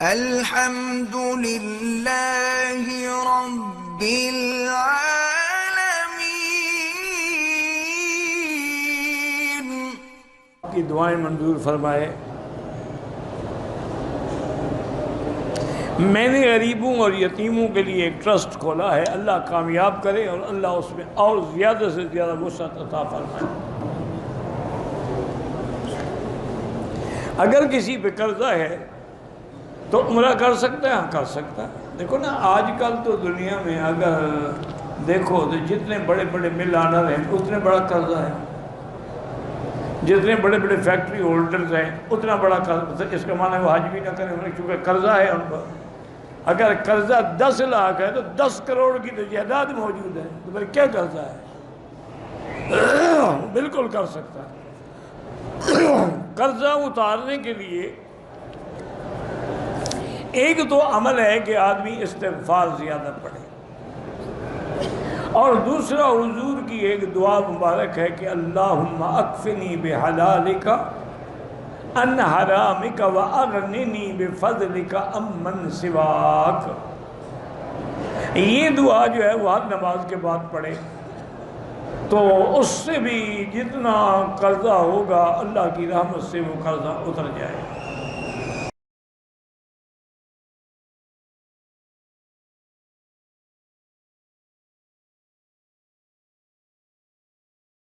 الحمد للہ رب العالمین۔ کی دعائیں منظور فرمائے۔ میں نے غریبوں اور یتیموں کے لیے ایک ٹرسٹ کھولا ہے، اللہ کامیاب کرے اور اللہ اس میں اور زیادہ سے زیادہ وسعت عطا فرمائے۔ اگر کسی پہ قرضہ ہے تو عمرہ کر سکتا ہے؟ ہاں کر سکتا ہے۔ دیکھو نا، آج کل تو دنیا میں اگر دیکھو تو جتنے بڑے بڑے مل آنر ہیں اتنے بڑا قرضہ ہے، جتنے بڑے بڑے فیکٹری ہولڈرز ہیں اتنا بڑا قرضہ۔ اس کا معنی وہ حج بھی نہ کریں چونکہ قرضہ ہے ان پر۔ اگر قرضہ 10 لاکھ ہے تو 10 کروڑ کی تو جائیداد موجود ہے، تو پھر کیا قرضہ ہے؟ بالکل کر سکتا ہے۔ قرضہ اتارنے کے لیے ایک تو عمل ہے کہ آدمی استغفار زیادہ پڑھے، اور دوسرا حضور کی ایک دعا مبارک ہے کہ اللہم اکفنی بحلالک ان حرامک واغننی بفضلک امن سواک۔ یہ دعا جو ہے وہ ہر نماز کے بعد پڑھے تو اس سے بھی جتنا قرضہ ہوگا اللہ کی رحمت سے وہ قرضہ اتر جائے۔